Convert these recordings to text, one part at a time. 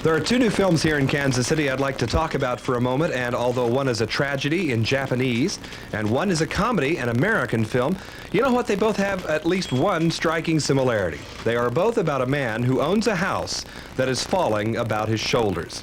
There are two new films here in Kansas City I'd like to talk about for a moment, and although one is a tragedy in Japanese and one is a comedy, an American film, you know what? They both have at least one striking similarity. They are both about a man who owns a house that is falling about his shoulders.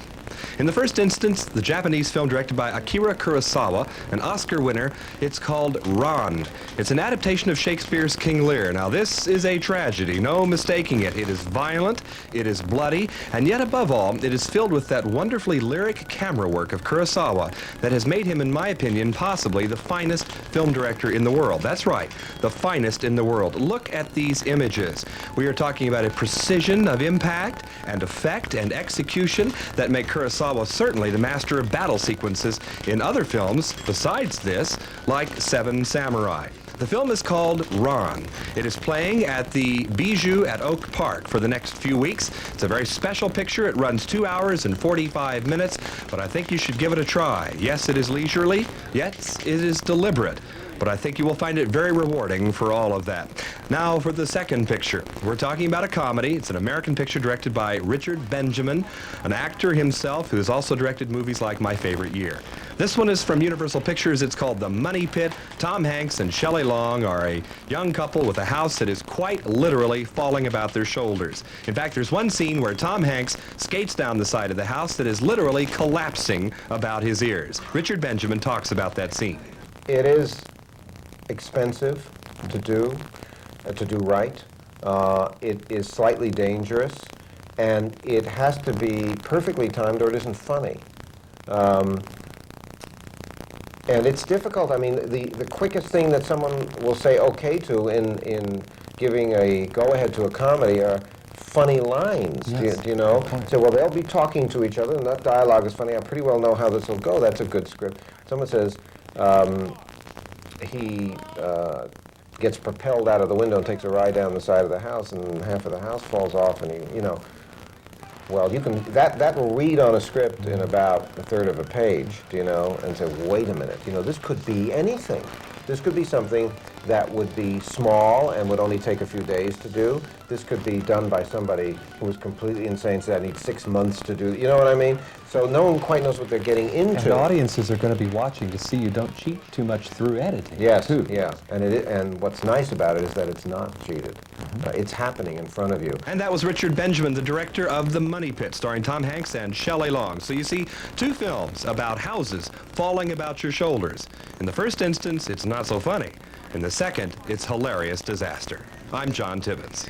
In the first instance, the Japanese film directed by Akira Kurosawa, an Oscar winner, it's called Ran. It's an adaptation of Shakespeare's King Lear. Now, this is a tragedy, no mistaking it. It is violent, it is bloody, and yet above all, it is filled with that wonderfully lyric camera work of Kurosawa that has made him, in my opinion, possibly the finest film director in the world. That's right, the finest in the world. Look at these images. We are talking about a precision of impact and effect and execution that make Kurosawa certainly the master of battle sequences in other films besides this, like Seven Samurai. The film is called Ran. It is playing at the Bijou at Oak Park for the next few weeks. It's a very special picture. It runs 2 hours and 45 minutes, but I think you should give it a try. Yes, it is leisurely. Yes, it is deliberate. But I think you will find it very rewarding for all of that. Now for the second picture. We're talking about a comedy. It's an American picture directed by Richard Benjamin, an actor himself who has also directed movies like My Favorite Year. This one is from Universal Pictures. It's called The Money Pit. Tom Hanks and Shelley Long are a young couple with a house that is quite literally falling about their shoulders. In fact, there's one scene where Tom Hanks skates down the side of the house that is literally collapsing about his ears. Richard Benjamin talks about that scene. It is expensive to do right. It is slightly dangerous, and it has to be perfectly timed or it isn't funny. And it's difficult. I mean, the quickest thing that someone will say okay to in giving a go-ahead to a comedy are funny lines. Yes. Do you know? So, well, they'll be talking to each other, and that dialogue is funny. I pretty well know how this will go. That's a good script. Someone says, he gets propelled out of the window and takes a ride down the side of the house, and half of the house falls off, and he, you know, well, you can, that will read on a script in about a third of a page, do you know, and say, wait a minute, you know, this could be anything. This could be something that would be small and would only take a few days to do. This could be done by somebody who is completely insane, so that needs 6 months to do. You know what I mean? So no one quite knows what they're getting into. And audiences are going to be watching to see you don't cheat too much through editing. Yes, too. yeah. And what's nice about it is that it's not cheated. It's happening in front of you. And that was Richard Benjamin, the director of The Money Pit, starring Tom Hanks and Shelley Long. So you see, two films about houses falling about your shoulders. In the first instance, it's not so funny. In the second, it's hilarious disaster. I'm John Tibbetts.